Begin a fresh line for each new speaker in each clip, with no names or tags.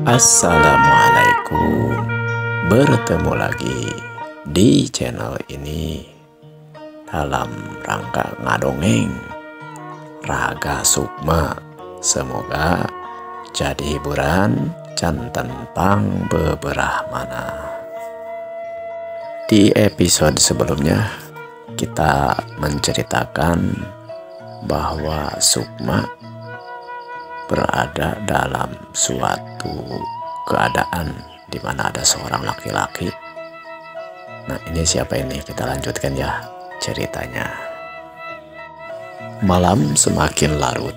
Assalamualaikum. Bertemu lagi di channel ini dalam rangka ngadongeng Raga Sukma. Semoga jadi hiburan can tentang beberapa mana. Di episode sebelumnya kita menceritakan bahwa Sukma berada dalam suatu keadaan di mana ada seorang laki-laki. Nah, ini siapa ini? Kita lanjutkan ya ceritanya. Malam semakin larut.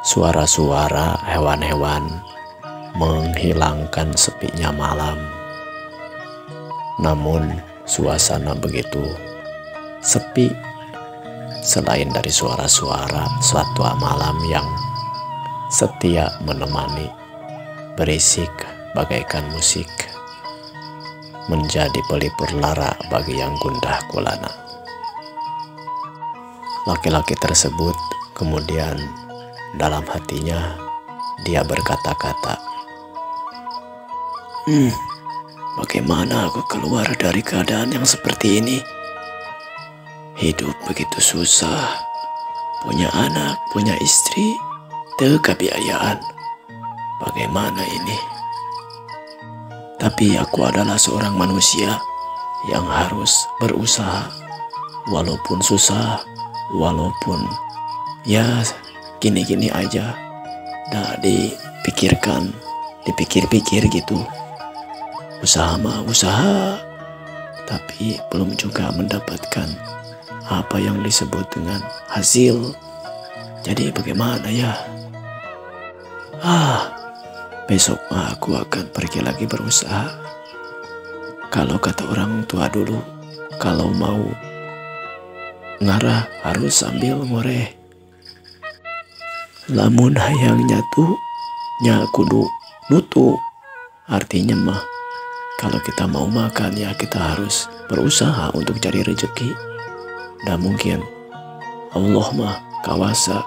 Suara-suara hewan-hewan menghilangkan sepinya malam. Namun suasana begitu sepi selain dari suara-suara satwa malam yang setia menemani, berisik bagaikan musik, menjadi pelipur lara bagi yang gundah gulana. Laki-laki tersebut kemudian dalam hatinya dia berkata-kata, bagaimana aku keluar dari keadaan yang seperti ini? Hidup begitu susah, punya anak, punya istri, kebiayaan. Bagaimana ini? Tapi aku adalah seorang manusia yang harus berusaha, walaupun susah, walaupun ya gini-gini aja. Dah dipikirkan, dipikir-pikir gitu. Usaha mah usaha, tapi belum juga mendapatkan apa yang disebut dengan hasil. Jadi bagaimana ya? Besok aku akan pergi lagi berusaha. Kalau kata orang tua dulu, kalau mau ngarah harus sambil ngoreh. Lamun hayang nyatu, nya kudu nutu. Artinya mah, kalau kita mau makan ya kita harus berusaha untuk cari rezeki. Dan mungkin Allah mah kawasa,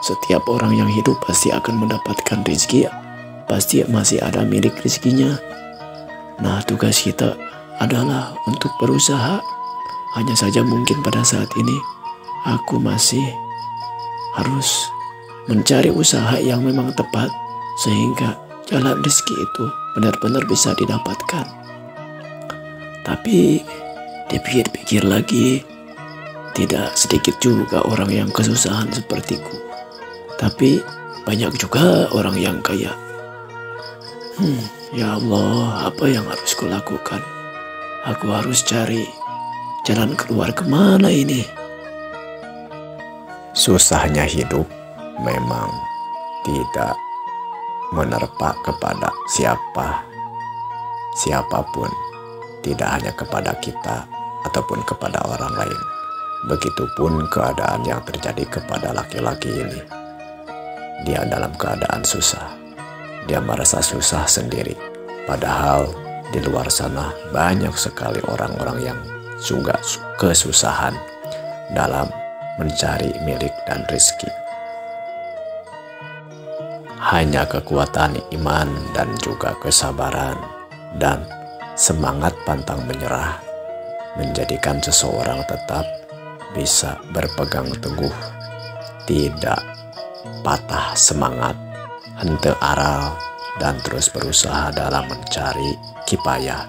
setiap orang yang hidup pasti akan mendapatkan rezeki, pasti masih ada milik rezekinya. Nah, tugas kita adalah untuk berusaha. Hanya saja mungkin pada saat ini aku masih harus mencari usaha yang memang tepat sehingga jalan rezeki itu benar-benar bisa didapatkan. Tapi dipikir-pikir lagi, tidak sedikit juga orang yang kesusahan sepertiku. Tapi banyak juga orang yang kaya. Ya Allah, apa yang harus kulakukan? Aku harus cari jalan keluar kemana ini? Susahnya hidup memang tidak menerpa kepada siapapun, tidak hanya kepada kita ataupun kepada orang lain. Begitupun keadaan yang terjadi kepada laki-laki ini. Dia dalam keadaan susah. Dia merasa susah sendiri. Padahal di luar sana banyak sekali orang-orang yang juga kesusahan dalam mencari milik dan rezeki. Hanya kekuatan iman dan juga kesabaran dan semangat pantang menyerah menjadikan seseorang tetap bisa berpegang teguh, tidak patah semangat, henteu aral, dan terus berusaha dalam mencari kifayah,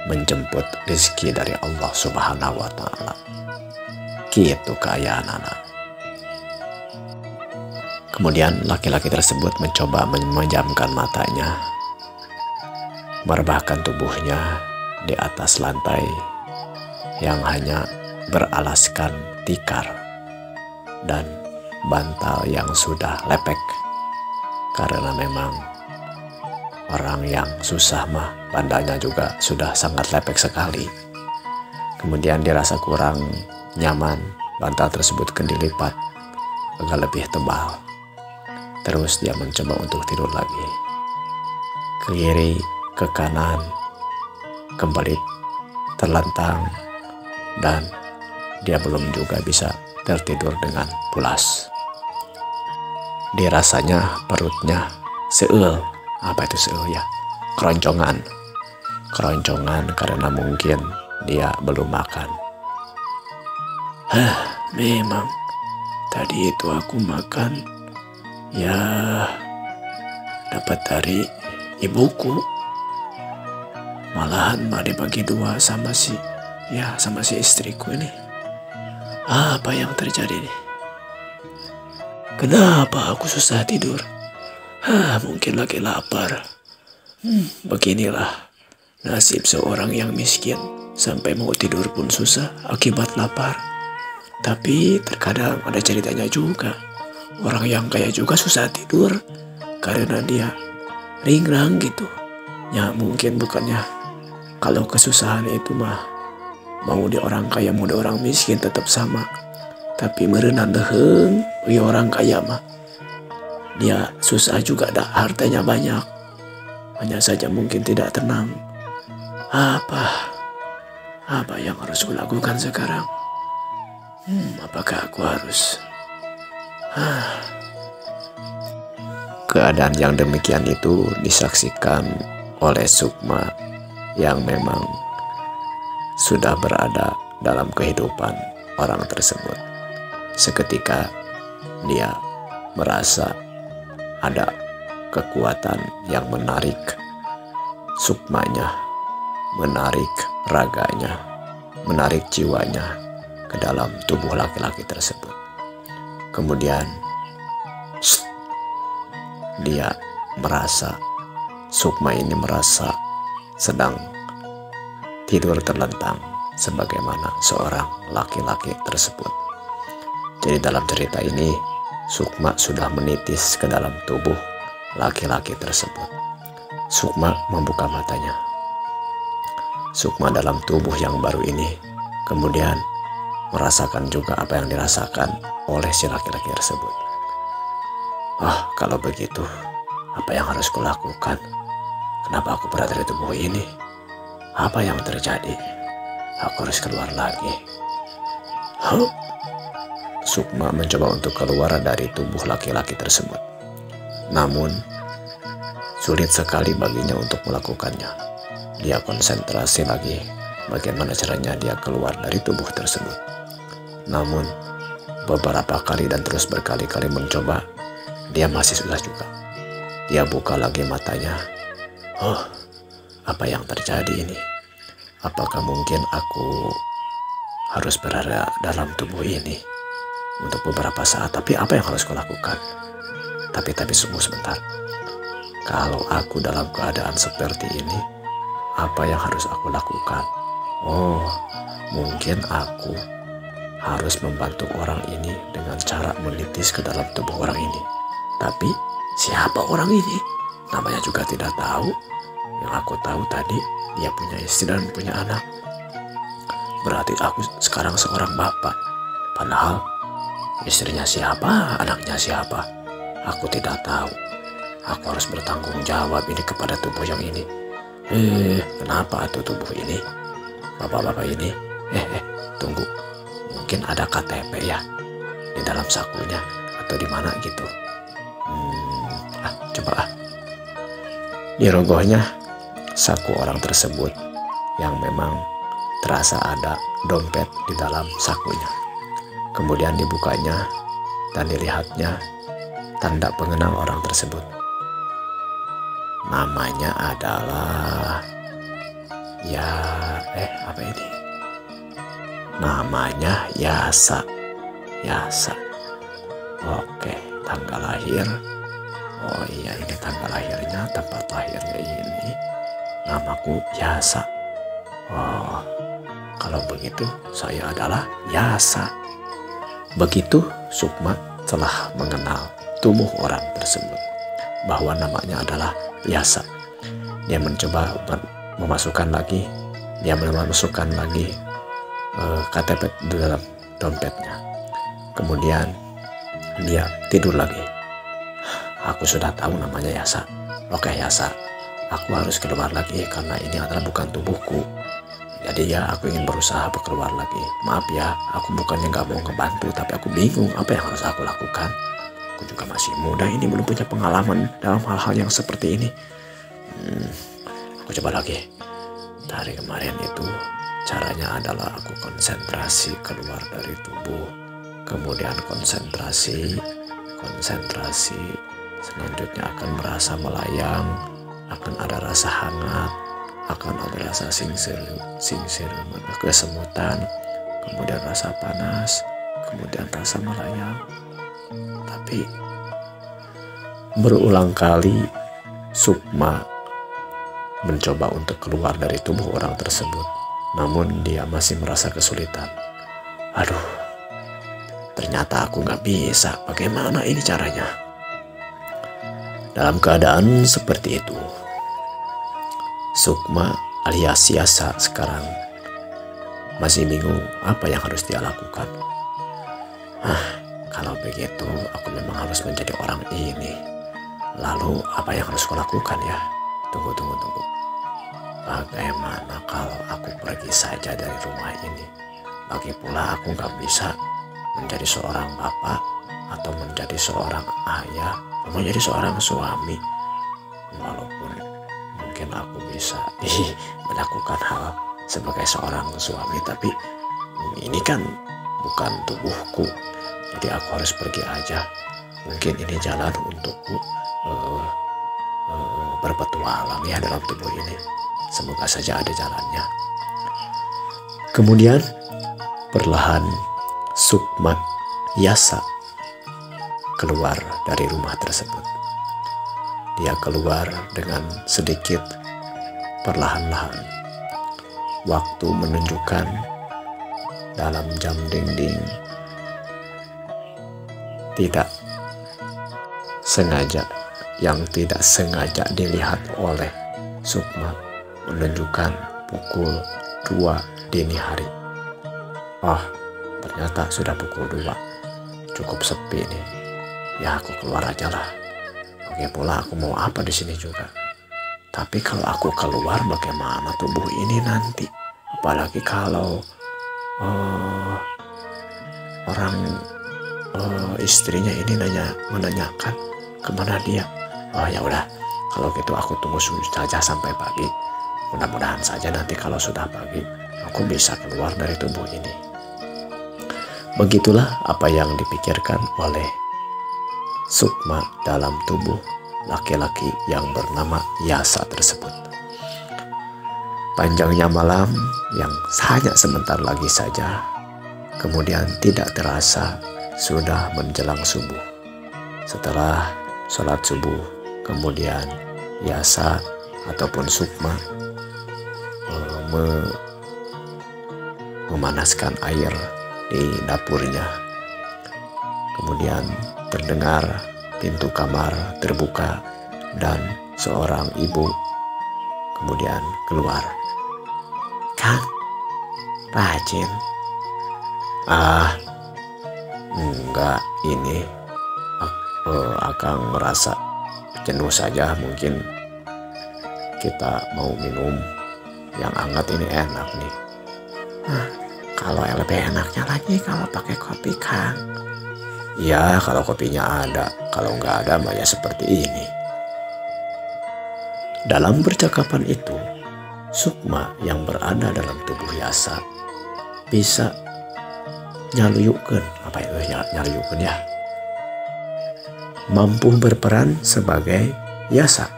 menjemput rezeki dari Allah Subhanahu wa Ta'ala. Kitu kaayaan anak. Kemudian laki-laki tersebut mencoba memejamkan matanya, merebahkan tubuhnya di atas lantai yang hanya beralaskan tikar dan bantal yang sudah lepek. Karena memang orang yang susah mah bantalnya juga sudah sangat lepek sekali. Kemudian dirasa kurang nyaman, bantal tersebut dilipat agak lebih tebal. Terus dia mencoba untuk tidur lagi. Ke kiri, ke kanan, kembali terlentang, dan dia belum juga bisa tertidur dengan pulas. Dirasanya perutnya seul. Apa itu seul ya? Keroncongan. Keroncongan karena mungkin dia belum makan. Memang tadi itu aku makan ya dapat dari ibuku. Malahan mah dibagi dua sama si istriku ini. Apa yang terjadi nih? Kenapa aku susah tidur? Mungkin lagi lapar. Beginilah nasib seorang yang miskin. Sampai mau tidur pun susah akibat lapar. Tapi terkadang ada ceritanya juga. Orang yang kaya juga susah tidur karena dia ringrang gitu. Ya mungkin bukannya kalau kesusahan itu mah mau di orang kaya mau di orang miskin tetap sama. Tapi merenang deheng orang kaya mah dia susah juga, hartanya banyak. Hanya saja mungkin tidak tenang. Apa yang harus kulakukan sekarang? Apakah aku harus? Keadaan yang demikian itu disaksikan oleh Sukma yang memang sudah berada dalam kehidupan orang tersebut. Seketika dia merasa ada kekuatan yang menarik Sukmanya, menarik raganya, menarik jiwanya ke dalam tubuh laki-laki tersebut. Kemudian dia merasa, Sukma ini merasa sedang tidur terlentang sebagaimana seorang laki-laki tersebut. Jadi dalam cerita ini Sukma sudah menitis ke dalam tubuh laki-laki tersebut. Sukma membuka matanya. Sukma dalam tubuh yang baru ini kemudian merasakan juga apa yang dirasakan oleh si laki-laki tersebut. Kalau begitu, apa yang harus kulakukan? Kenapa aku berada di tubuh ini? Apa yang terjadi? Aku harus keluar lagi. Sukma mencoba untuk keluar dari tubuh laki-laki tersebut. Namun, sulit sekali baginya untuk melakukannya. Dia konsentrasi lagi bagaimana caranya dia keluar dari tubuh tersebut. Namun, beberapa kali dan terus berkali-kali mencoba, dia masih susah juga. Dia buka lagi matanya. Apa yang terjadi ini? Apakah mungkin aku harus berada dalam tubuh ini untuk beberapa saat? Tapi apa yang harus kulakukan? Tapi sungguh sebentar. Kalau aku dalam keadaan seperti ini, apa yang harus aku lakukan? Mungkin aku harus membantu orang ini dengan cara menitis ke dalam tubuh orang ini. Tapi siapa orang ini? Namanya juga tidak tahu. Yang aku tahu tadi dia punya istri dan punya anak. Berarti aku sekarang seorang bapak. Padahal istrinya siapa, anaknya siapa, aku tidak tahu. Aku harus bertanggung jawab ini kepada tubuh yang ini. Kenapa tuh tubuh ini? Bapak-bapak ini? Tunggu. Mungkin ada KTP ya di dalam sakunya atau di mana gitu. Coba di rogohnya saku orang tersebut yang memang terasa ada dompet di dalam sakunya. Kemudian dibukanya dan dilihatnya tanda pengenal orang tersebut. Namanya adalah apa ini? Namanya Yasa. Oke, tanggal lahir. Oh iya, ini tanggal lahirnya, tempat lahirnya ini. Namaku Yasa. Kalau begitu saya adalah Yasa. Begitu Sukma telah mengenal tubuh orang tersebut bahwa namanya adalah Yasa. Dia mencoba memasukkan lagi KTP di dalam dompetnya. Kemudian dia tidur lagi. Aku sudah tahu namanya Yasa. Oke Yasa, aku harus keluar lagi karena ini adalah bukan tubuhku. Jadi ya aku ingin berusaha keluar lagi. Maaf ya, aku bukannya gak mau ngebantu, tapi aku bingung apa yang harus aku lakukan. aku juga masih muda ini, belum punya pengalaman dalam hal-hal yang seperti ini. Aku coba lagi. Dari kemarin itu caranya adalah aku konsentrasi keluar dari tubuh, kemudian konsentrasi, selanjutnya akan merasa melayang, akan ada rasa hangat, akan ada rasa singsir, kesemutan, kemudian rasa panas, kemudian rasa melayang. Tapi berulang kali Sukma mencoba untuk keluar dari tubuh orang tersebut, namun dia masih merasa kesulitan. Aduh, ternyata aku gak bisa. Bagaimana ini caranya? Dalam keadaan seperti itu, Sukma alias Yasa sekarang masih bingung apa yang harus dia lakukan. Kalau begitu aku memang harus menjadi orang ini. Lalu apa yang harus kulakukan ya? Tunggu. Bagaimana kalau aku pergi saja dari rumah ini? Lagi pula aku gak bisa menjadi seorang bapak atau menjadi seorang ayah, menjadi seorang suami. Walaupun mungkin aku bisa melakukan hal sebagai seorang suami, tapi ini kan bukan tubuhku. Jadi aku harus pergi aja. Mungkin ini jalan untukku berpetualang ya dalam tubuh ini. Semoga saja ada jalannya. Kemudian perlahan Sukma Yasa keluar dari rumah tersebut. Dia keluar dengan sedikit perlahan-lahan. Waktu menunjukkan dalam jam dinding tidak sengaja, yang tidak sengaja dilihat oleh Sukma menunjukkan pukul 2 dini hari. Ternyata sudah pukul 2. Cukup sepi nih. Ya aku keluar aja lah. Oke pula aku mau apa di sini juga. Tapi kalau aku keluar bagaimana tubuh ini nanti? Apalagi kalau orang istrinya ini menanyakan kemana dia. Ya udah, kalau gitu aku tunggu saja sampai pagi. Mudah-mudahan saja nanti kalau sudah pagi aku bisa keluar dari tubuh ini. Begitulah apa yang dipikirkan oleh Sukma dalam tubuh laki-laki yang bernama Yasa tersebut. Panjangnya malam yang hanya sebentar lagi saja, kemudian tidak terasa sudah menjelang subuh. Setelah sholat subuh, kemudian Yasa ataupun Sukma memanaskan air di dapurnya. Kemudian terdengar pintu kamar terbuka dan seorang ibu kemudian keluar. Kang, rajin? Enggak, ini Akang merasa jenuh saja, mungkin kita mau minum yang hangat ini enak nih. Kalau yang lebih enaknya lagi kalau pakai kopi, Kang. Ya kalau kopinya ada, kalau nggak ada mah ya seperti ini. Dalam percakapan itu, Sukma yang berada dalam tubuh Yasa bisa nyaluyukeun, apa itu ya, nyaluyukeun ya, mampu berperan sebagai Yasa.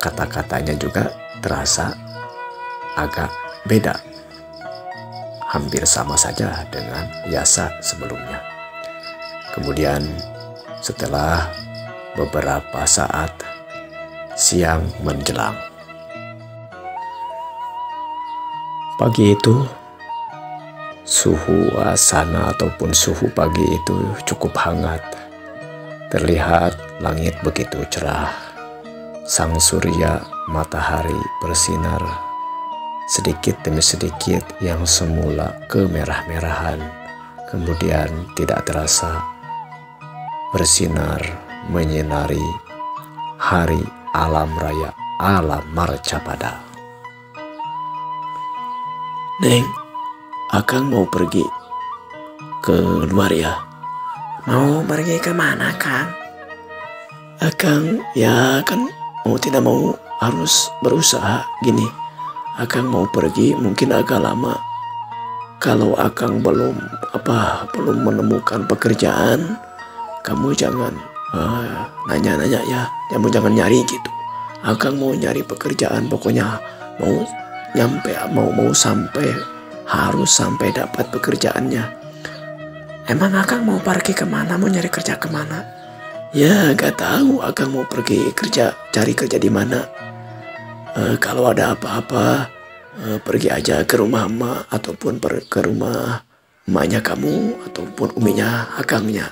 Kata-katanya juga terasa agak beda, hampir sama saja dengan Yasa sebelumnya. Kemudian setelah beberapa saat, siang menjelang. Pagi itu suasana ataupun suhu pagi itu cukup hangat. Terlihat langit begitu cerah. Sang surya matahari bersinar sedikit demi sedikit, yang semula kemerah-merahan kemudian tidak terasa bersinar menyinari hari alam raya alam Marcapada. Neng, Akang mau pergi ke luar ya.
Mau pergi kemana, Kang?
Akang ya kan mau tidak mau harus berusaha gini. Akang mau pergi mungkin agak lama. Kalau Akang belum menemukan pekerjaan, kamu jangan nanya-nanya ya. Kamu jangan nyari gitu. Akang mau nyari pekerjaan, pokoknya mau sampai harus sampai dapat pekerjaannya.
Emang Akang mau pergi kemana? Mau nyari kerja kemana?
Ya gak tahu Akang mau pergi cari kerja di mana. Kalau ada apa-apa pergi aja ke rumah emak ataupun ke rumah emaknya kamu ataupun uminya Akangnya.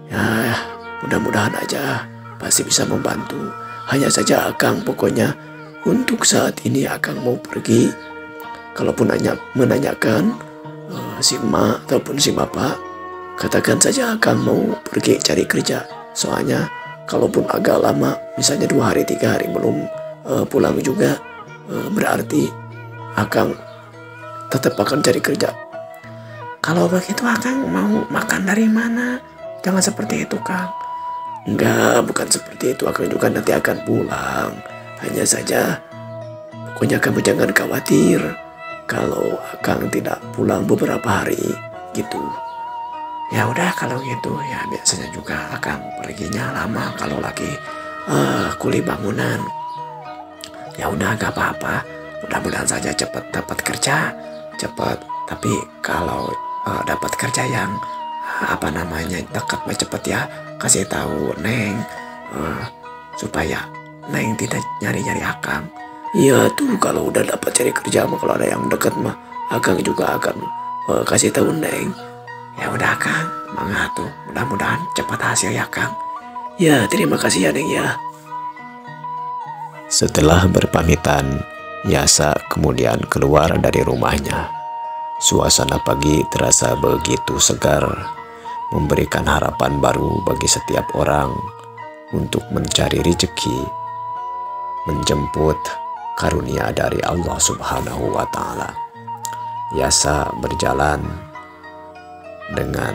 Ya mudah-mudahan aja pasti bisa membantu. Hanya saja Akang pokoknya untuk saat ini Akang mau pergi. Kalaupun menanyakan si emak ataupun si bapak, katakan saja Akang mau pergi cari kerja. Soalnya kalaupun agak lama, misalnya 2 hari 3 hari belum pulang juga, berarti Akang tetap akan cari kerja.
Kalau begitu Akang mau makan dari mana? Jangan seperti itu, Kang.
Enggak, bukan seperti itu. Akang juga nanti akan pulang. Hanya saja pokoknya kamu jangan khawatir kalau Akang tidak pulang beberapa hari gitu.
Ya udah kalau gitu, ya biasanya juga Akang perginya lama kalau lagi kuli bangunan. Ya udah gak apa-apa, mudah-mudahan saja cepat dapat kerja, cepat. Tapi kalau dapat kerja yang dekat cepet ya, kasih tahu Neng supaya Neng tidak nyari-nyari Akang.
Iya tuh, kalau udah dapat cari kerja mah, kalau ada yang dekat mah Akang juga akan kasih tahu Neng.
Ya udah Kang, mangga tuh. Mudah-mudahan cepat hasil ya Kang.
Ya terima kasih ya Neng ya.
Setelah berpamitan, Yasa kemudian keluar dari rumahnya. Suasana pagi terasa begitu segar, memberikan harapan baru bagi setiap orang untuk mencari rezeki, menjemput karunia dari Allah Subhanahu wa Ta'ala. Yasa berjalan dengan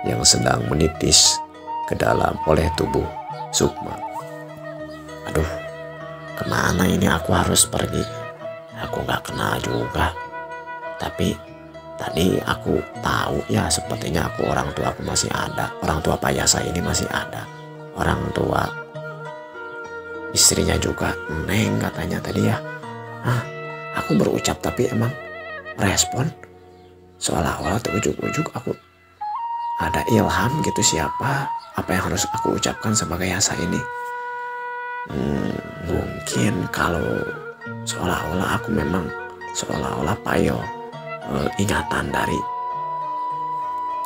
yang sedang menitis ke dalam oleh tubuh Sukma.
Aduh, kemana ini aku harus pergi? Aku gak kenal juga. Tapi tadi aku tahu ya, sepertinya orang tua aku masih ada. Orang tua Pak Yasa ini masih ada. Orang tua istrinya juga Neng katanya tadi ya. Aku berucap tapi emang respon seolah-olah ujuk-ujuk aku ada ilham gitu, siapa apa yang harus aku ucapkan sebagai Yasa ini. Mungkin kalau seolah-olah aku memang seolah-olah payo ingatan dari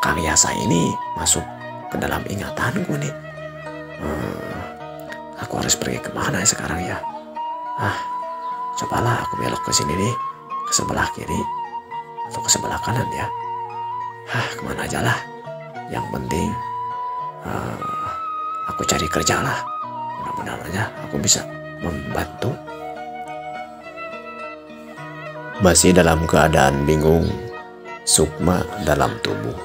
Kang Yasa ini masuk ke dalam ingatanku nih. Aku harus pergi kemana ya sekarang ya? Cobalah aku belok ke sini nih, ke sebelah kiri atau ke sebelah kanan ya. Kemana aja lah. Yang penting aku cari kerja lah. Mudah-mudahan aja aku bisa membantu.
Masih dalam keadaan bingung, Sukma dalam tubuh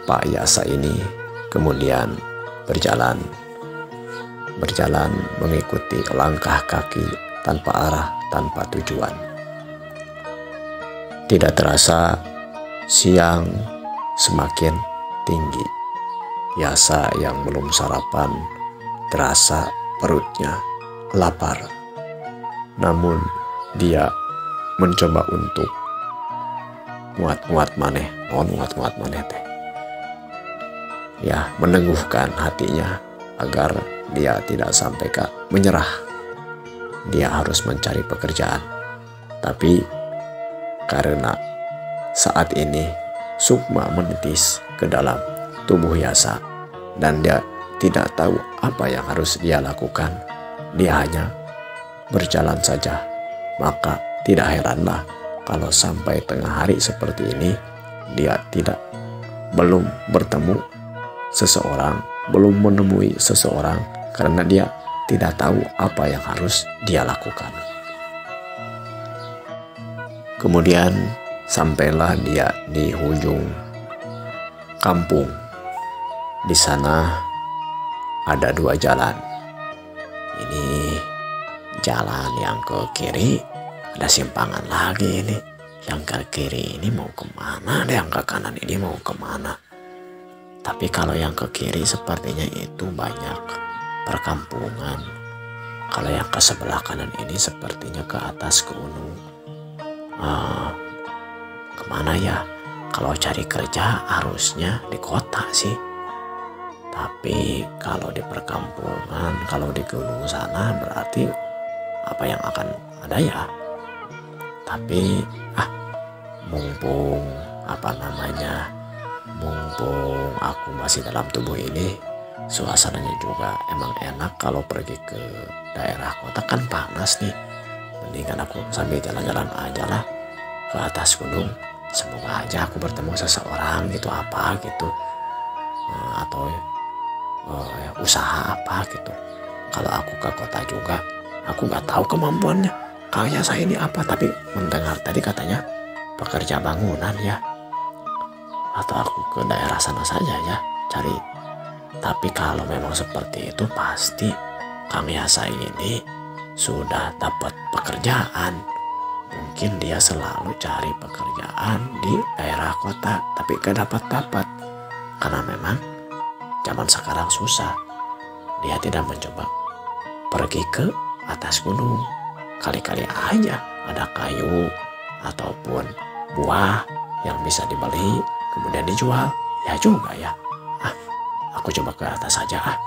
Pak Yasa ini kemudian berjalan mengikuti langkah kaki tanpa arah, tanpa tujuan. Tidak terasa siang semakin tinggi. Yasa yang belum sarapan terasa perutnya lapar. Namun dia mencoba untuk muat maneh teh. Ya, meneguhkan hatinya agar dia tidak sampai menyerah. Dia harus mencari pekerjaan. Tapi karena saat ini Sukma menitis ke dalam tubuh Yasa dan dia tidak tahu apa yang harus dia lakukan. Dia hanya berjalan saja. Maka tidak heranlah kalau sampai tengah hari seperti ini dia belum bertemu seseorang, belum menemui seseorang karena dia tidak tahu apa yang harus dia lakukan. Kemudian sampailah dia di ujung kampung Di sana ada 2 jalan. Ini jalan yang ke kiri, ada simpangan lagi ini. Yang ke kiri ini mau kemana, yang ke kanan ini mau kemana. Tapi kalau yang ke kiri sepertinya itu banyak perkampungan. Kalau yang ke sebelah kanan ini sepertinya ke atas gunung. Kemana ya? Kalau cari kerja harusnya di kota sih. Tapi kalau di perkampungan, kalau di gunung sana berarti apa yang akan ada ya? Tapi mumpung mumpung aku masih dalam tubuh ini, suasananya juga emang enak. Kalau pergi ke daerah kota kan panas nih. Mendingan aku sambil jalan-jalan aja lah ke atas gunung. Semoga aja aku bertemu seseorang gitu, apa gitu, atau usaha apa gitu. Kalau aku ke kota juga, aku nggak tahu kemampuannya kayak saya ini apa. Tapi mendengar tadi katanya pekerja bangunan ya. Atau aku ke daerah sana saja ya cari. Tapi kalau memang seperti itu pasti Kang Yasa ini sudah dapat pekerjaan. Mungkin dia selalu cari pekerjaan di daerah kota, tapi gak dapat. Karena memang zaman sekarang susah. Dia tidak mencoba pergi ke atas gunung. Kali-kali aja ada kayu ataupun buah yang bisa dibeli kemudian dijual. Ya juga ya. Aku coba ke atas saja.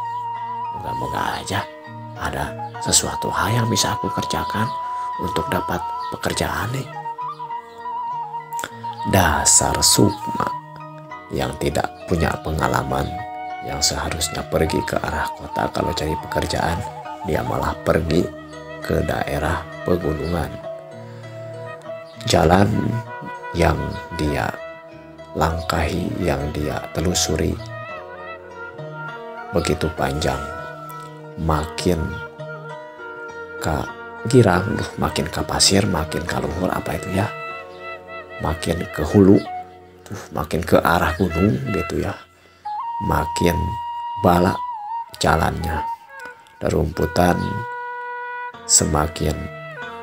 Moga-moga aja ada sesuatu hal yang bisa aku kerjakan untuk dapat pekerjaan nih. Dasar Sukma yang tidak punya pengalaman, yang seharusnya pergi ke arah kota kalau cari pekerjaan, dia malah pergi ke daerah pegunungan. Jalan yang dia langkahi, yang dia telusuri begitu panjang, makin ke girang, makin ke pasir, makin ke luhur, apa itu ya, makin ke hulu, makin ke arah gunung gitu ya, makin balak jalannya. Rumputan semakin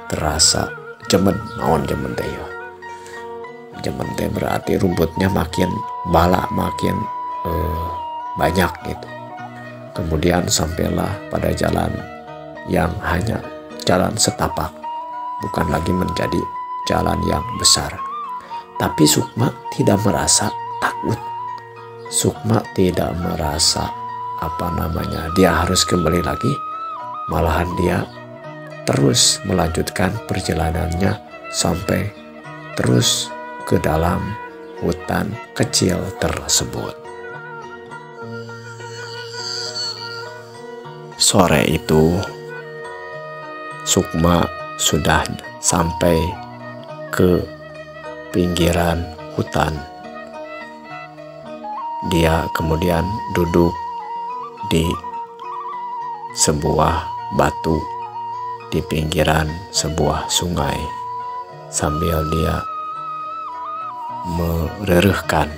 terasa jemen. Naon jemen teh ya? Jemen teh berarti rumputnya makin balak, makin banyak gitu. Kemudian sampailah pada jalan yang hanya jalan setapak, bukan lagi menjadi jalan yang besar. Tapi Sukma tidak merasa takut. Sukma tidak merasa dia harus kembali lagi. Malahan dia terus melanjutkan perjalanannya sampai terus ke dalam hutan kecil tersebut. Sore itu Sukma sudah sampai ke pinggiran hutan. Dia kemudian duduk di sebuah batu di pinggiran sebuah sungai sambil dia mererehkan,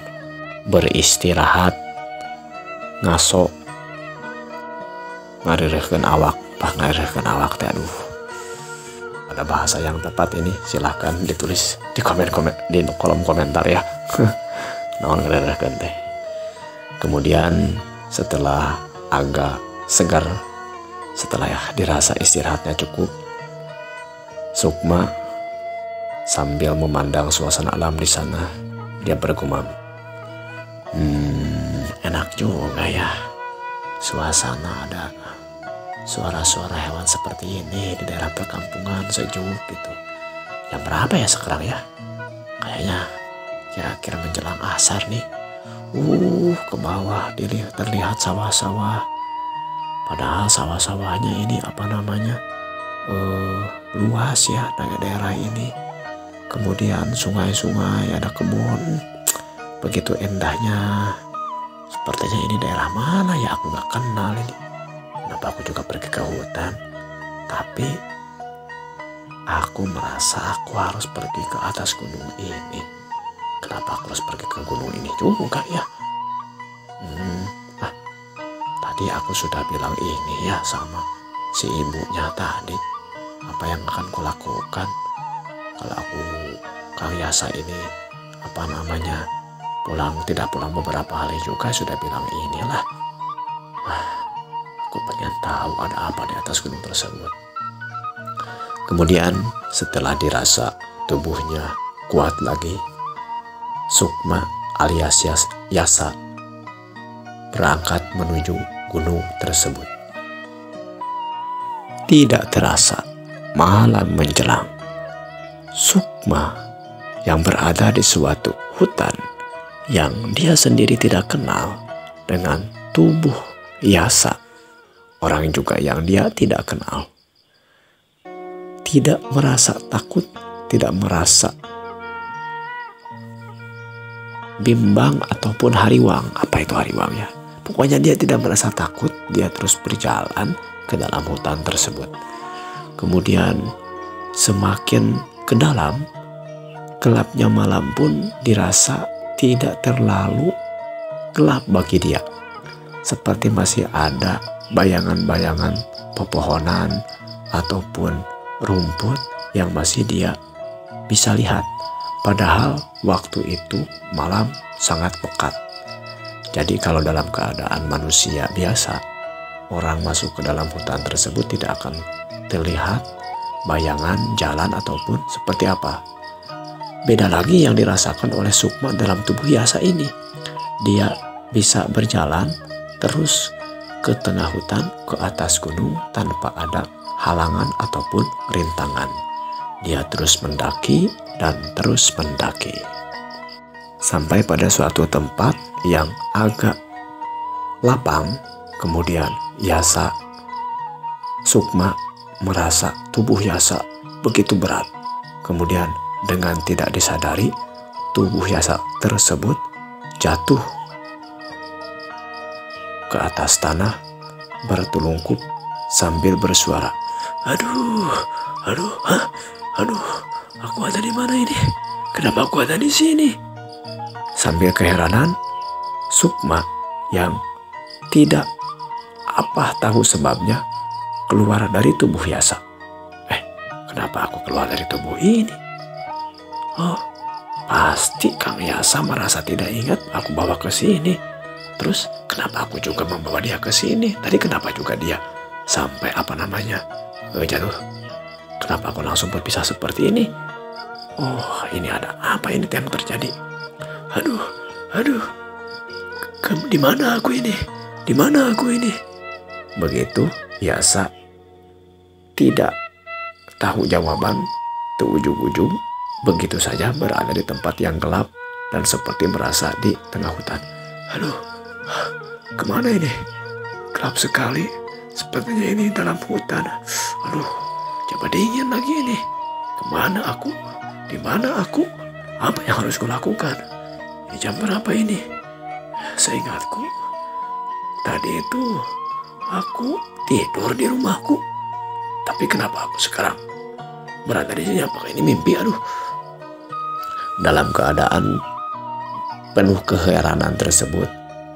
beristirahat, ngaso, ngarerehkeun awak, teh aduh. Ada bahasa yang tepat ini, silahkan ditulis di di kolom komentar ya. Naon ngarerehkeun teh. Kemudian setelah agak segar, setelah ya dirasa istirahatnya cukup, Sukma sambil memandang suasana alam di sana, dia bergumam, enak juga ya suasana, ada suara-suara hewan seperti ini di daerah perkampungan, sejuk gitu. Jam berapa ya sekarang ya? Kayaknya kira-kira menjelang asar nih. Ke bawah terlihat sawah-sawah. Padahal sawah-sawahnya ini luas ya daerah ini. Kemudian sungai-sungai, ada kebun. Begitu indahnya. Sepertinya ini daerah mana ya, aku gak kenal ini. Kenapa aku juga pergi ke hutan? Tapi aku merasa aku harus pergi ke atas gunung ini. Kenapa aku harus pergi ke gunung ini juga ya? tadi aku sudah bilang ini ya sama si ibunya tadi. Apa yang akan kulakukan kalau aku Kang Yasa ini tidak pulang beberapa hari juga sudah bilang inilah. Aku pengen tahu ada apa di atas gunung tersebut. Kemudian setelah dirasa tubuhnya kuat lagi, Sukma alias Yasa berangkat menuju gunung tersebut. Tidak terasa malam menjelang. Sukma yang berada di suatu hutan yang dia sendiri tidak kenal dengan tubuh Yasa, orang juga yang dia tidak kenal, tidak merasa takut, tidak merasa bimbang ataupun hariwang. Apa itu hariwang ya? Pokoknya dia tidak merasa takut, dia terus berjalan ke dalam hutan tersebut. Kemudian semakin ke dalam, gelapnya malam pun dirasa tidak terlalu gelap bagi dia. Seperti masih ada bayangan-bayangan pepohonan ataupun rumput yang masih dia bisa lihat. Padahal waktu itu malam sangat pekat. Jadi kalau dalam keadaan manusia biasa, orang masuk ke dalam hutan tersebut tidak akan terlihat bayangan jalan ataupun seperti apa. Beda lagi yang dirasakan oleh Sukma dalam tubuh Yasa ini. Dia bisa berjalan terus ke tengah hutan, ke atas gunung tanpa ada halangan ataupun rintangan. Dia terus mendaki dan terus mendaki. Sampai pada suatu tempat yang agak lapang, kemudian Sukma merasa tubuh Yasa begitu berat. Kemudian dengan tidak disadari, tubuh Yasa tersebut jatuh ke atas tanah bertulungkup sambil bersuara, Aduh, aku ada di mana ini? Kenapa aku ada di sini? Sambil keheranan, Sukma yang tidak tahu sebabnya keluar dari tubuh Yasa. Kenapa aku keluar dari tubuh ini? Oh, pasti Kang Yasa merasa tidak ingat aku bawa ke sini. Terus kenapa aku juga membawa dia ke sini? Tadi kenapa juga dia sampai jatuh? Kenapa aku langsung berpisah seperti ini? Oh, ini ada apa ini yang terjadi? Aduh. Di mana aku ini? Di mana aku ini? Begitu Yasa tidak tahu jawaban, ujung-ujung begitu saja berada di tempat yang gelap dan seperti merasa di tengah hutan. Aduh, kemana ini? Gelap sekali. Sepertinya ini dalam hutan. Aduh, coba dingin lagi ini. Kemana aku? Di mana aku? Apa yang harus kulakukan? Ini jam berapa ini? Seingatku, tadi itu aku tidur di rumahku. Tapi kenapa aku sekarang berada di sini? Apakah ini mimpi? Aduh. Dalam keadaan penuh keheranan tersebut,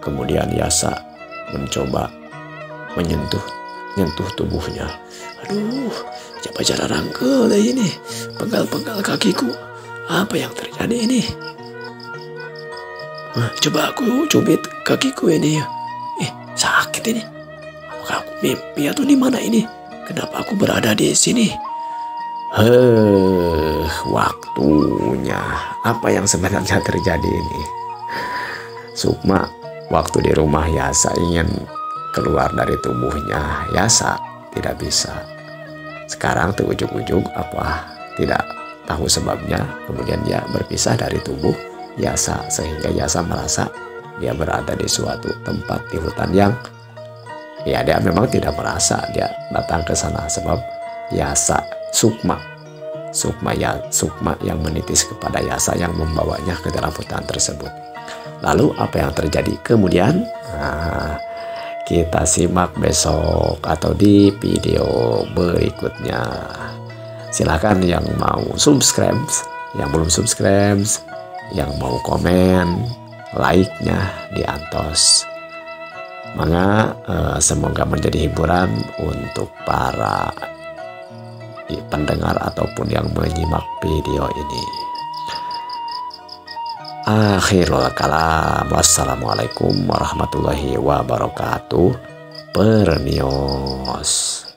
kemudian Yasa mencoba menyentuh tubuhnya. Aduh, coba cara rangkel ini, pegal-pegal kakiku. Apa yang terjadi ini? Coba aku cubit kakiku ini. Sakit ini. Apakah aku mimpi atau di mana ini? Kenapa aku berada di sini? Waktunya. Apa yang sebenarnya terjadi ini? Sukma waktu di rumah Yasa ingin keluar dari tubuhnya Yasa, tidak bisa. Sekarang tuh ujung-ujung tidak tahu sebabnya, kemudian dia berpisah dari tubuh Yasa sehingga Yasa merasa dia berada di suatu tempat di hutan yang dia memang tidak merasa dia datang ke sana, sebab Sukma yang menitis kepada Yasa yang membawanya ke dalam hutan tersebut. Lalu apa yang terjadi kemudian? Kita simak besok atau di video berikutnya. Silakan yang mau subscribe, yang belum subscribe, yang mau komen, like-nya diantos. Maka semoga menjadi hiburan untuk para pendengar ataupun yang menyimak video ini. Akhirul kalam, wassalamualaikum warahmatullahi wabarakatuh. Pernios.